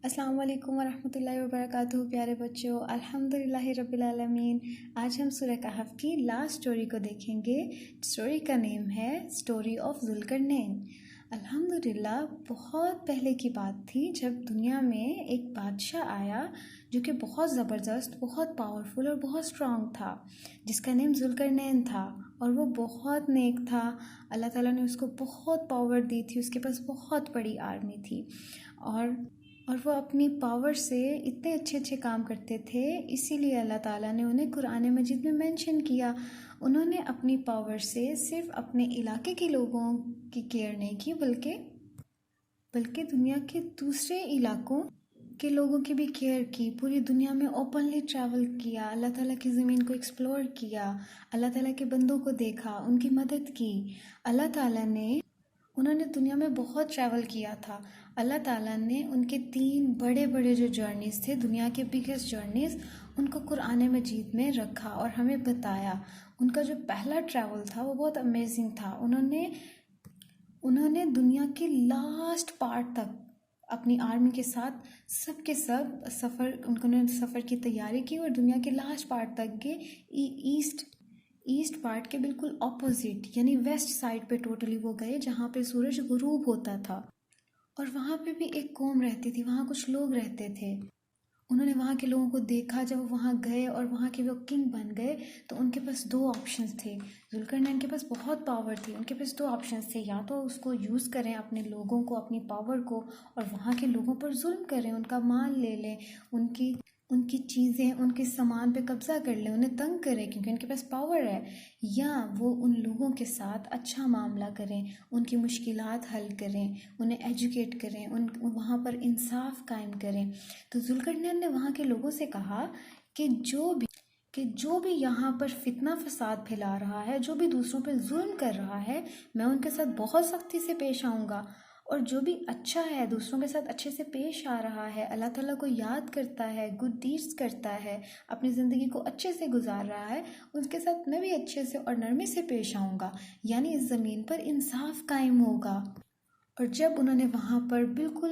अस्सलाम वालेकुम वरहमतुल्लाहि वबरकातुहू। प्यारे बच्चों, अल्हम्दुलिल्लाहि रब्बिल आलमीन। आज हम सूरह कहफ की लास्ट स्टोरी को देखेंगे। स्टोरी का नेम है स्टोरी ऑफ जुल्करनैन। अल्हम्दुलिल्लाह, बहुत पहले की बात थी जब दुनिया में एक बादशाह आया जो कि बहुत ज़बरदस्त, बहुत पावरफुल और बहुत स्ट्रांग था, जिसका नेम जुल्करनैन था। और वो बहुत नेक था। अल्लाह ताला ने उसको बहुत पावर दी थी, उसके पास बहुत बड़ी आर्मी थी। और वो अपनी पावर से इतने अच्छे अच्छे काम करते थे, इसीलिए अल्लाह ताला ने उन्हें कुरान मजीद में मेंशन किया। उन्होंने अपनी पावर से सिर्फ अपने इलाके के लोगों की केयर नहीं की, बल्कि दुनिया के दूसरे इलाकों के लोगों की भी केयर की। पूरी दुनिया में ओपनली ट्रैवल किया, अल्लाह ताला की ज़मीन को एक्सप्लोर किया, अल्लाह ताला के बंदों को देखा, उनकी मदद की। अल्लाह ताला ने उन्होंने दुनिया में बहुत ट्रैवल किया था। अल्लाह ताला ने उनके 3 बड़े बड़े जो जर्नीज़ थे, दुनिया के बिगेस्ट जर्नीज़, उनको कुरान मजीद में रखा और हमें बताया। उनका जो पहला ट्रैवल था वो बहुत अमेजिंग था। उन्होंने दुनिया के लास्ट पार्ट तक अपनी आर्मी के साथ सब के सब उन्होंने सफ़र की तैयारी की और दुनिया के लास्ट पार्ट तक के ईस्ट पार्ट के बिल्कुल ऑपोजिट यानी वेस्ट साइड पे टोटली वो गए, जहाँ पे सूरज गुरूब होता था। और वहाँ पे भी एक कौम रहती थी, वहाँ कुछ लोग रहते थे। उन्होंने वहाँ के लोगों को देखा। जब वो वहाँ गए और वहाँ के वो किंग बन गए, तो उनके पास 2 ऑप्शंस थे। जुल्करनैन के पास बहुत पावर थी। उनके पास 2 ऑप्शंस थे, या तो उसको यूज़ करें अपने लोगों को, अपनी पावर को, और वहाँ के लोगों पर जुल्म करें, उनका माल ले लें, उनकी चीज़ें, उनके सामान पे कब्ज़ा कर लें, उन्हें तंग करें क्योंकि उनके पास पावर है। या वो उन लोगों के साथ अच्छा मामला करें, उनकी मुश्किलात हल करें, उन्हें एजुकेट करें, वहाँ पर इंसाफ कायम करें। तो जुल्करनैन ने वहाँ के लोगों से कहा कि जो भी यहाँ पर फितना फसाद फैला रहा है, जो भी दूसरों पर जुल्म कर रहा है, मैं उनके साथ बहुत सख्ती से पेश आऊँगा। और जो भी अच्छा है, दूसरों के साथ अच्छे से पेश आ रहा है, अल्लाह ताला को याद करता है, गुड डीड्स करता है, अपनी ज़िंदगी को अच्छे से गुजार रहा है, उसके साथ मैं भी अच्छे से और नरमी से पेश आऊँगा। यानी इस ज़मीन पर इंसाफ कायम होगा। और जब उन्होंने वहाँ पर बिल्कुल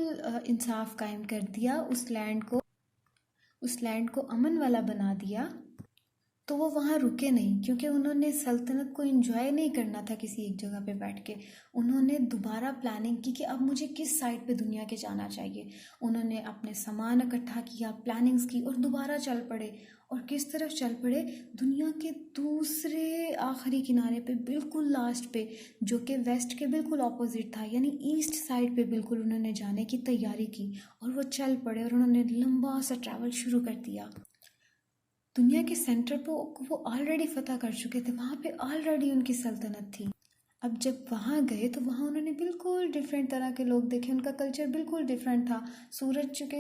इंसाफ कायम कर दिया, उस लैंड को अमन वाला बना दिया, तो वो वहाँ रुके नहीं, क्योंकि उन्होंने सल्तनत को एंजॉय नहीं करना था किसी एक जगह पे बैठ के। उन्होंने दोबारा प्लानिंग की कि अब मुझे किस साइड पे दुनिया के जाना चाहिए। उन्होंने अपने सामान इकट्ठा किया, प्लानिंग्स की, और दोबारा चल पड़े। और किस तरफ चल पड़े? दुनिया के दूसरे आखिरी किनारे पे, बिल्कुल लास्ट पे, जो कि वेस्ट के बिल्कुल ऑपोजिट था, यानी ईस्ट साइड पे बिल्कुल उन्होंने जाने की तैयारी की। और वो चल पड़े और उन्होंने लंबा सा ट्रैवल शुरू कर दिया। दुनिया के सेंटर पे वो ऑलरेडी फतह कर चुके थे, वहाँ पे ऑलरेडी उनकी सल्तनत थी। अब जब वहाँ गए तो वहाँ उन्होंने बिल्कुल डिफरेंट तरह के लोग देखे, उनका कल्चर बिल्कुल डिफरेंट था। सूरज चूँकि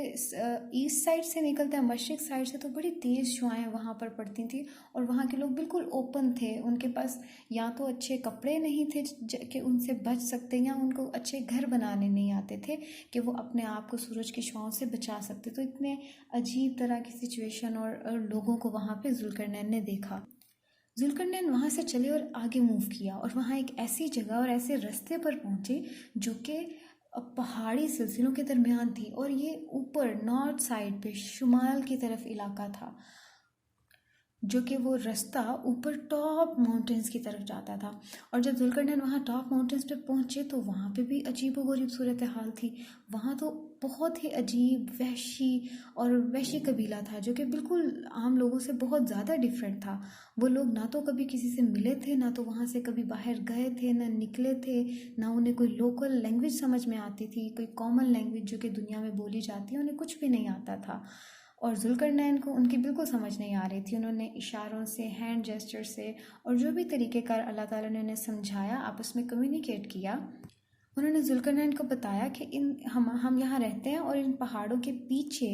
ईस्ट साइड से निकलता है, मशरिक साइड से, तो बड़ी तेज़ शुआएं वहाँ पर पड़ती थी। और वहाँ के लोग बिल्कुल ओपन थे, उनके पास या तो अच्छे कपड़े नहीं थे कि उनसे बच सकते, या उनको अच्छे घर बनाने नहीं आते थे कि वो अपने आप को सूरज की शुआओं से बचा सकते। तो इतने अजीब तरह की सिचुएशन और लोगों को वहाँ पे जुल्करनैन ने देखा। जुल्करनैन वहाँ से चले और आगे मूव किया, और वहाँ एक ऐसी जगह और ऐसे रास्ते पर पहुँचे जो कि पहाड़ी सिलसिलों के दरमियान थी, और ये ऊपर नॉर्थ साइड पे शुमाल की तरफ इलाका था, जो कि वो रास्ता ऊपर टॉप माउंटेन्स की तरफ जाता था। और जब जुल्करनैन वहाँ टॉप माउंटेन्स पे पहुँचे तो वहाँ पे भी अजीब व गरीब सूरत हाल थी। वहाँ तो बहुत ही अजीब वहशी कबीला था, जो कि बिल्कुल आम लोगों से बहुत ज़्यादा डिफरेंट था। वो लोग ना तो कभी किसी से मिले थे, ना तो वहाँ से कभी बाहर गए थे, ना निकले थे, ना उन्हें कोई लोकल लैंग्वेज समझ में आती थी, कोई कॉमन लैंग्वेज जो कि दुनिया में बोली जाती है, उन्हें कुछ भी नहीं आता था। और जुल्करनैन को उनकी बिल्कुल समझ नहीं आ रही थी। उन्होंने इशारों से, हैंड जेस्चर से, और जो भी तरीक़ेकार अल्लाह ताला ने उन्हें समझाया, आपस में कम्युनिकेट किया। उन्होंने जुल्करनैन को बताया कि हम यहाँ रहते हैं, और इन पहाड़ों के पीछे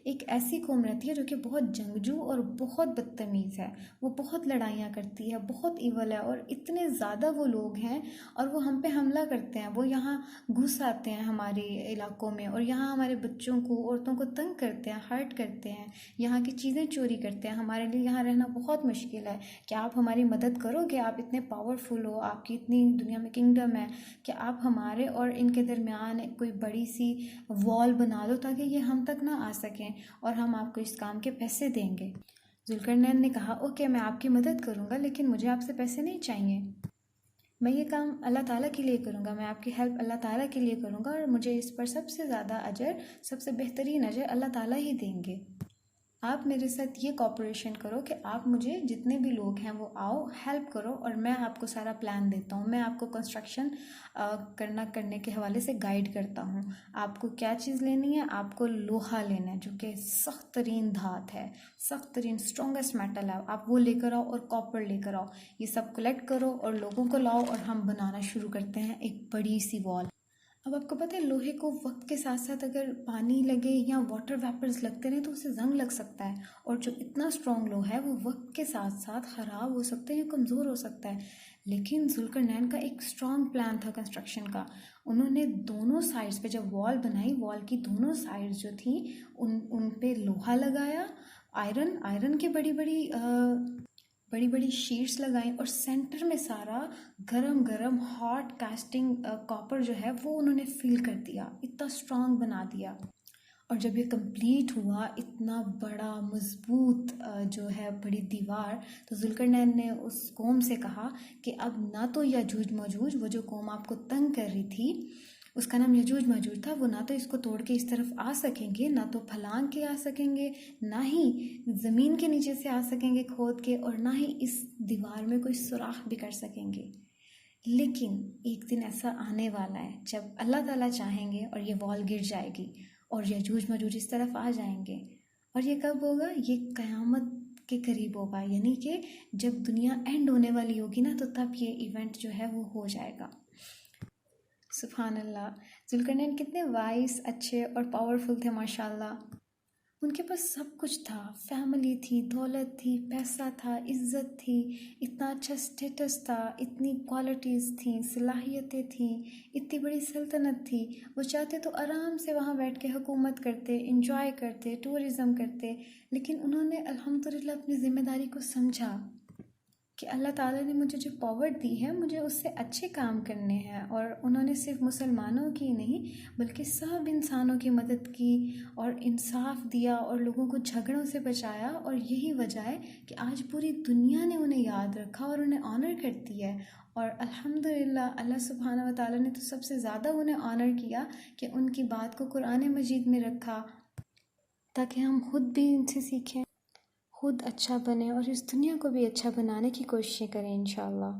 एक ऐसी कौम रहती है जो कि बहुत जंगजू और बहुत बदतमीज़ है। वो बहुत लड़ाइयाँ करती है, बहुत ईवल है, और इतने ज़्यादा वो लोग हैं, और वो हम पे हमला करते हैं। वो यहाँ घुस आते हैं हमारे इलाकों में, और यहाँ हमारे बच्चों को, औरतों को तंग करते हैं, हर्ट करते हैं, यहाँ की चीज़ें चोरी करते हैं। हमारे लिए यहाँ रहना बहुत मुश्किल है। क्या आप हमारी मदद करोगे? आप इतने पावरफुल हो, आपकी इतनी दुनिया में किंगडम है, कि आप हमारे हमारे और इनके दरमियान कोई बड़ी सी वॉल बना दो ताकि ये हम तक ना आ सकें और हम आपको इस काम के पैसे देंगे। जुल्करनैन ने कहा, ओके मैं आपकी मदद करूँगा, लेकिन मुझे आपसे पैसे नहीं चाहिए। मैं ये काम अल्लाह ताला के लिए करूँगा, मैं आपकी हेल्प अल्लाह ताला के लिए करूँगा और मुझे इस पर सबसे ज़्यादा अजर, सबसे बेहतरीन अजर अल्लाह ताला ही देंगे। आप मेरे साथ ये कॉपरेशन करो कि आप मुझे जितने भी लोग हैं वो आओ, हेल्प करो और मैं आपको सारा प्लान देता हूँ। मैं आपको कंस्ट्रक्शन करने के हवाले से गाइड करता हूँ। आपको क्या चीज़ लेनी है? आपको लोहा लेना है जो कि सख्त तरीन धात है, सख्त तरीन स्ट्रॉन्गेस्ट मेटल है। आप वो लेकर आओ और कॉपर लेकर आओ। ये सब कलेक्ट करो और लोगों को लाओ और हम बनाना शुरू करते हैं एक बड़ी सी वॉल। अब आपको पता है लोहे को वक्त के साथ साथ अगर पानी लगे या वाटर वेपर्स लगते रहे तो उसे जंग लग सकता है, और जो इतना स्ट्रॉन्ग लोहा है वो वक्त के साथ साथ ख़राब हो सकता है या कमज़ोर हो सकता है। लेकिन जुल्करनैन का एक स्ट्रॉन्ग प्लान था कंस्ट्रक्शन का। उन्होंने दोनों साइड्स पे जब वॉल बनाई, वॉल की दोनों साइड्स जो थी उन पे लोहा लगाया, आयरन की बड़ी बड़ी शीट्स लगाई और सेंटर में सारा गरम गरम हॉट कास्टिंग कॉपर जो है वो उन्होंने फिल कर दिया, इतना स्ट्रांग बना दिया। और जब ये कंप्लीट हुआ, इतना बड़ा मजबूत जो है बड़ी दीवार, तो जुल्करनैन ने उस कौम से कहा कि अब ना तो यजूज मजूज, वो जो कौम आपको तंग कर रही थी उसका नाम यजूज मजूज था, वो ना तो इसको तोड़ के इस तरफ आ सकेंगे, ना तो फलांग के आ सकेंगे, ना ही ज़मीन के नीचे से आ सकेंगे खोद के, और ना ही इस दीवार में कोई सुराख भी कर सकेंगे। लेकिन एक दिन ऐसा आने वाला है जब अल्लाह ताला चाहेंगे और ये वॉल गिर जाएगी और यजूज मजूज इस तरफ आ जाएंगे। और ये कब होगा? ये क़यामत के करीब होगा, यानी कि जब दुनिया एंड होने वाली होगी ना, तो तब ये इवेंट जो है वो हो जाएगा। सुभान अल्लाह, जुल्करनैन कितने वाइस, अच्छे और पावरफुल थे माशाल्लाह। उनके पास सब कुछ था, फैमिली थी, दौलत थी, पैसा था, इज़्ज़त थी, इतना अच्छा स्टेटस था, इतनी क्वालिटीज़ थी, सलाहियतें थी, इतनी बड़ी सल्तनत थी। वो चाहते तो आराम से वहाँ बैठ के हुकूमत करते, इंजॉय करते, टूरिज़म करते, लेकिन उन्होंने अल्हम्दुलिल्लाह अपनी ज़िम्मेदारी को समझा कि अल्लाह ताला ने मुझे जो पावर दी है मुझे उससे अच्छे काम करने हैं। और उन्होंने सिर्फ मुसलमानों की नहीं बल्कि सब इंसानों की मदद की और इंसाफ दिया और लोगों को झगड़ों से बचाया, और यही वजह है कि आज पूरी दुनिया ने उन्हें याद रखा और उन्हें ऑनर करती है। और अल्हम्दुलिल्लाह अल्लाह सुब्हानहू व तआला ने तो सबसे ज़्यादा उन्हें ऑनर किया कि उनकी बात को कुरान मजीद में रखा ताकि हम खुद भी इनसे सीखें, खुद अच्छा बने और इस दुनिया को भी अच्छा बनाने की कोशिशें करें इंशाअल्लाह।